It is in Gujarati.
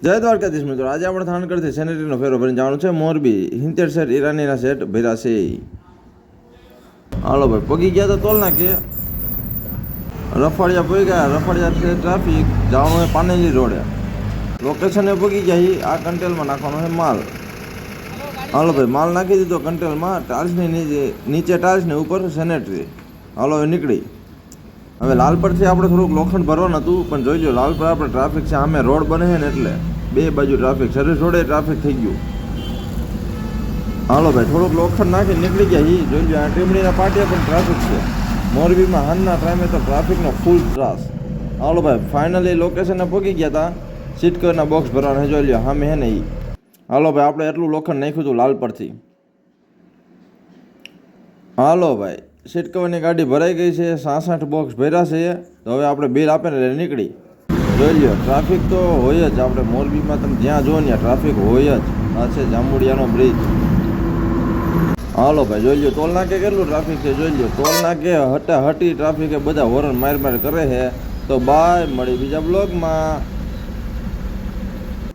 જય દ્વારકાધીશ મિત્રો, આજે આપણે થાનગઢથી સેનેટરીનો ફેરો ભરીને જવાનું છે મોરબી 70 સેટ ઈરાનીના સેટ ભર્યા છે. હાલો ભાઈ, પગી ગયા તો તોલ નાખીએ. રફાડિયા પગી ગયા. રફાડિયા છે ટ્રાફિક, જવાનું છે પાનેલી રોડે. લોકેશને પગી ગયા. આ કંટેલમાં નાખવાનો છે માલ. હાલો ભાઈ, માલ નાખી દીધો કંટેલમાં. ટાઇલ્સની નીચે ટાઇલ્સ ને ઉપર સેનેટરી. હાલો હવે નીકળી. હવે લાલપરથી આપણે થોડુંક લોખંડ ભરવાનું હતું, પણ જોઈ લો લાલપર આપણે ટ્રાફિક છે, આમે રોડ બને છે ને એટલે બે બાજુ ટ્રાફિક, સર્વિસ રોડે ટ્રાફિક થઈ ગયું. હાલો ભાઈ, થોડુંક લોખંડ નાખી નીકળી ગયા. જોઈ લો આ ટીમડીના પાટિયા પણ ટ્રાફિક છે. મોરબીમાં હાલના ટાઈમે તો ટ્રાફિકનો ફૂલ ત્રાસ. હાલો ભાઈ, ફાઇનલી લોકેશને પહોંચી ગયા હતા. સીટ કવરના બોક્સ ભરવાના છે, જોઈ લો સામે હે ને એ. હાલો ભાઈ, આપણે એટલું લોખંડ નાખ્યું હતું લાલપરથી. હાલો ભાઈ, સીટ કવરની ગાડી ભરાઈ ગઈ છે. 66 બોક્સ ભર્યા છે. તો હવે આપણે બિલ આપીને એટલે નીકળી. જોઈ લો ટ્રાફિક તો હોય જ. આપણે મોરબીમાં તમે જ્યાં જુઓ ત્યાં ટ્રાફિક હોય જ. આ છે જાંબુડિયાનો બ્રિજ. હાલો ભાઈ, જોઈ લો ટોલ નાકે કેટલું ટ્રાફિક છે. જોઈ લો ટોલ નાકે હટાહટી ટ્રાફિક, બધા હોરન માર કરે છે. તો બાય, મળી બીજા બ્લોગમાં.